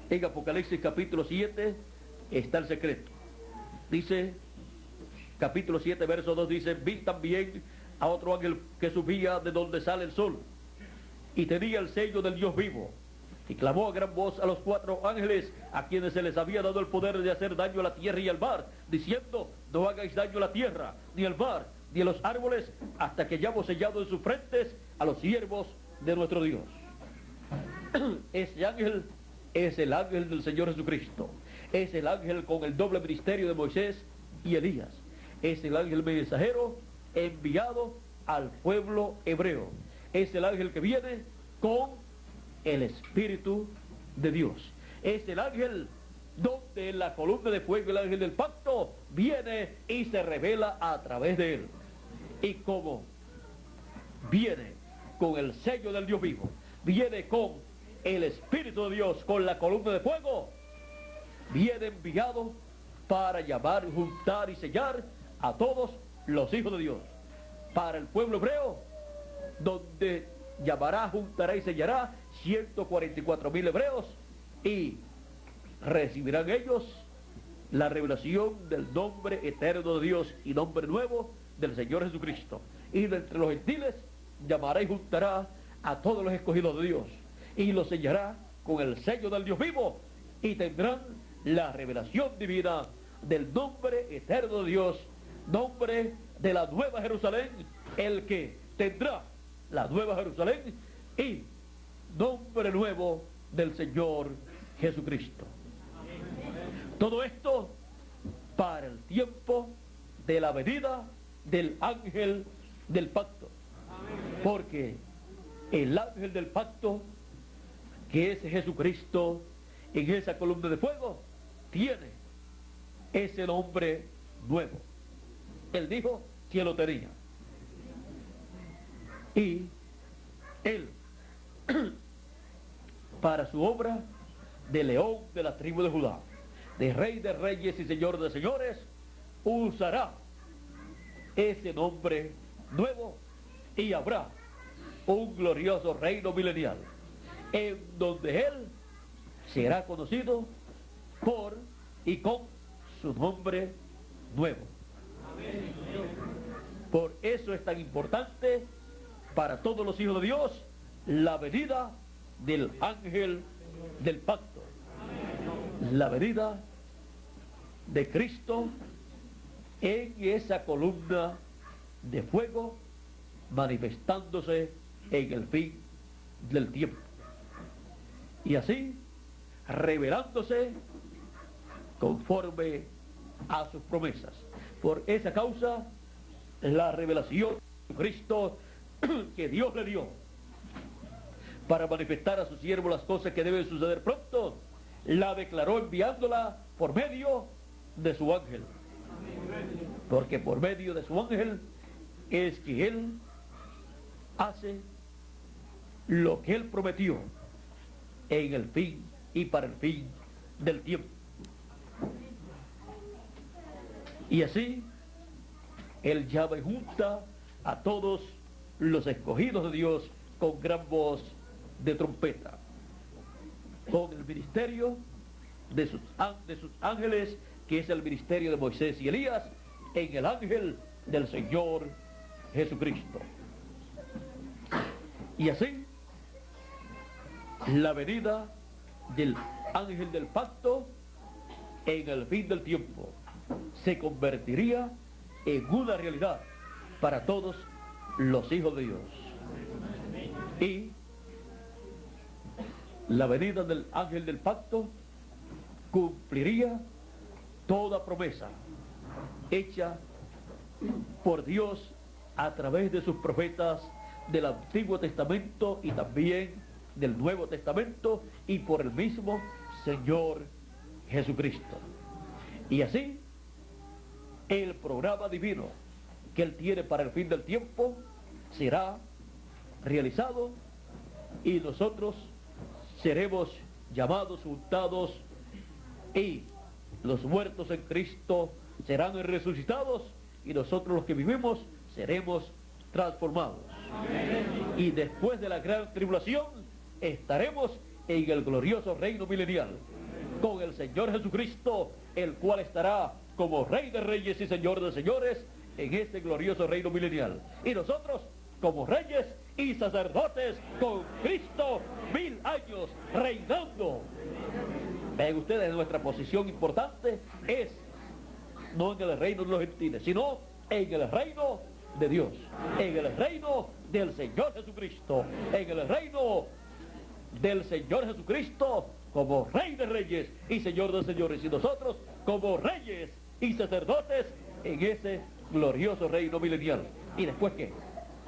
En Apocalipsis capítulo 7 está el secreto. Dice, capítulo 7, verso 2, dice: vi también a otro ángel que subía de donde sale el sol, y tenía el sello del Dios vivo, y clamó a gran voz a los 4 ángeles a quienes se les había dado el poder de hacer daño a la tierra y al mar, diciendo: no hagáis daño a la tierra, ni al mar, ni a los árboles, hasta que hayamos sellado en sus frentes a los siervos de nuestro Dios. Ese ángel es el ángel del Señor Jesucristo. Es el ángel con el doble ministerio de Moisés y Elías. Es el ángel mensajero enviado al pueblo hebreo. Es el ángel que viene con el Espíritu de Dios. Es el ángel donde en la columna de fuego el ángel del pacto viene y se revela a través de él. Y como viene con el sello del Dios vivo, viene con el Espíritu de Dios, con la columna de fuego, viene enviado para llamar, juntar y sellar a todos los hijos de Dios. Para el pueblo hebreo, donde llamará, juntará y sellará 144,000 hebreos, y recibirán ellos la revelación del nombre eterno de Dios y nombre nuevo del Señor Jesucristo. Y de entre los gentiles llamará y juntará a todos los escogidos de Dios, y los sellará con el sello del Dios vivo, y tendrán la revelación divina del nombre eterno de Dios, nombre de la Nueva Jerusalén, el que tendrá la Nueva Jerusalén, y nombre nuevo del Señor Jesucristo. Todo esto para el tiempo de la venida del ángel del pacto. Porque el ángel del pacto, que es Jesucristo, en esa columna de fuego, tiene ese nombre nuevo. Él dijo que lo tenía. Y él, para su obra de león de la tribu de Judá, de rey de reyes y señor de señores, usará ese nombre nuevo, y habrá un glorioso reino milenial en donde él será conocido por y con su nombre nuevo. Por eso es tan importante para todos los hijos de Dios la venida del ángel del pacto, la venida de Cristo en esa columna de fuego, manifestándose en el fin del tiempo, y así revelándose conforme a sus promesas. Por esa causa, la revelación de Cristo que Dios le dio para manifestar a su siervo las cosas que deben suceder pronto, la declaró enviándola por medio de su ángel. Porque por medio de su ángel es que él hace lo que él prometió en el fin y para el fin del tiempo. Y así él llama y junta a todos los escogidos de Dios con gran voz de trompeta, con el ministerio de sus ángeles, que es el ministerio de Moisés y Elías, en el ángel del Señor Jesucristo. Y así la venida del ángel del pacto en el fin del tiempo se convertiría en una realidad para todos los hijos de Dios. Y la venida del ángel del pacto cumpliría toda promesa hecha por Dios a través de sus profetas del Antiguo Testamento y también del Nuevo Testamento y por el mismo Señor Jesucristo. Y así, el programa divino que Él tiene para el fin del tiempo será realizado y nosotros seremos llamados, juntados, y los muertos en Cristo serán resucitados y nosotros los que vivimos seremos transformados. Amén. Y después de la gran tribulación estaremos en el glorioso reino milenial con el Señor Jesucristo, el cual estará como Rey de Reyes y Señor de Señores en este glorioso reino milenial. Y nosotros como reyes y sacerdotes con Cristo 1000 años reinando. Vean ustedes, nuestra posición importante es no en el reino de los gentiles, sino en el reino de Dios, en el reino del Señor Jesucristo, en el reino del Señor Jesucristo como Rey de Reyes y Señor de Señores, y nosotros como reyes y sacerdotes en ese glorioso reino milenial. ¿Y después qué?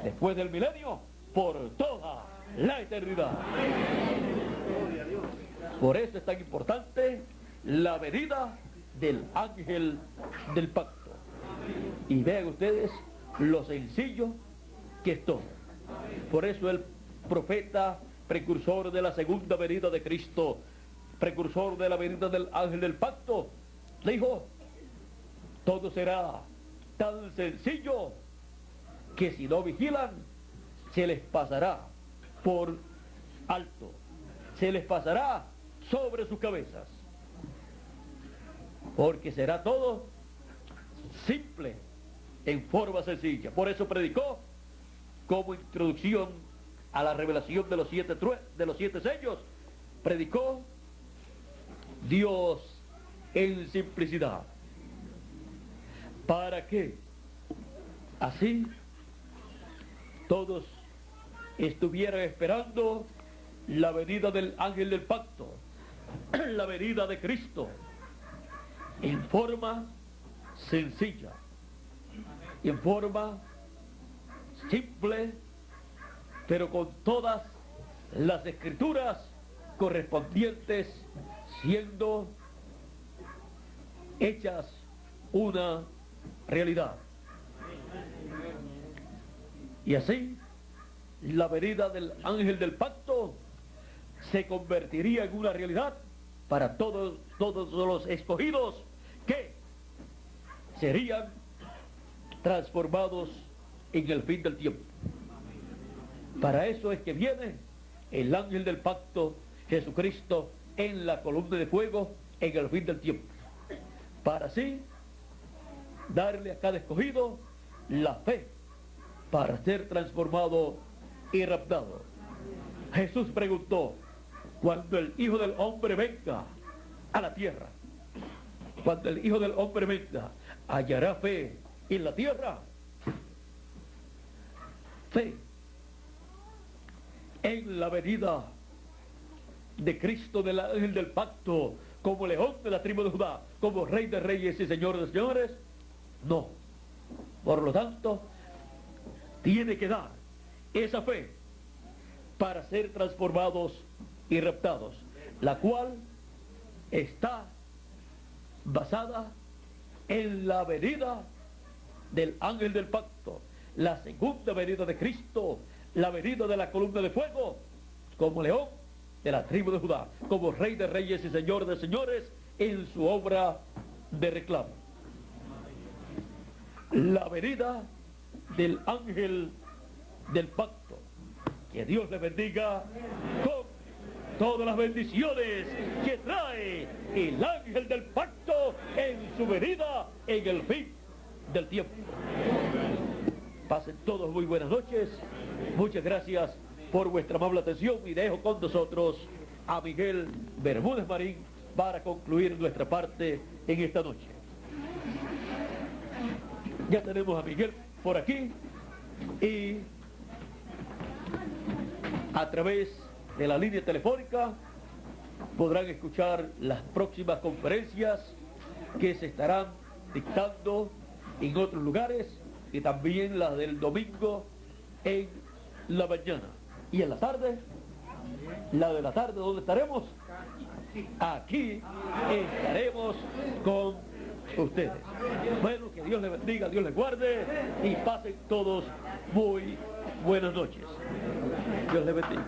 Después del milenio, por toda la eternidad. Por eso es tan importante la venida del ángel del pacto. Y vean ustedes lo sencillo que es todo. Por eso el profeta, precursor de la segunda venida de Cristo, precursor de la venida del ángel del pacto, dijo: todo será tan sencillo que si no vigilan, se les pasará por alto, se les pasará sobre sus cabezas, porque será todo simple, en forma sencilla. Por eso predicó como introducción a la revelación de los siete sellos, predicó Dios en simplicidad. ¿Para qué? Así todos estuvieran esperando la venida del ángel del pacto, la venida de Cristo, en forma sencilla, en forma simple, pero con todas las escrituras correspondientes siendo hechas una realidad. Y así, la venida del ángel del pacto se convertiría en una realidad para todos los escogidos que serían transformados en el fin del tiempo. Para eso es que viene el ángel del pacto, Jesucristo, en la columna de fuego en el fin del tiempo, para así darle a cada escogido la fe para ser transformado y raptado. Jesús preguntó: cuando el Hijo del Hombre venga a la tierra, cuando el Hijo del Hombre venga, ¿hallará fe en la tierra? Fe en la venida de Cristo, del ángel del pacto, como león de la tribu de Judá, como Rey de Reyes y Señor de Señores. No. Por lo tanto, tiene que dar esa fe para ser transformados y raptados, la cual está basada en la venida del ángel del pacto, la segunda venida de Cristo, la venida de la columna de fuego, como león de la tribu de Judá, como Rey de Reyes y Señor de Señores, en su obra de reclamo. La venida del ángel del pacto. Que Dios le bendiga con todas las bendiciones que trae el ángel del pacto en su venida en el fin del tiempo. Pasen todos muy buenas noches. Muchas gracias por vuestra amable atención y dejo con nosotros a Miguel Bermúdez Marín para concluir nuestra parte en esta noche. Ya tenemos a Miguel por aquí y a través de la línea telefónica podrán escuchar las próximas conferencias que se estarán dictando en otros lugares y también las del domingo en la mañana. Y en la tarde, la de la tarde, ¿dónde estaremos? Aquí estaremos con ustedes. Bueno, que Dios les bendiga, Dios les guarde y pasen todos muy buenas noches. Dios les bendiga.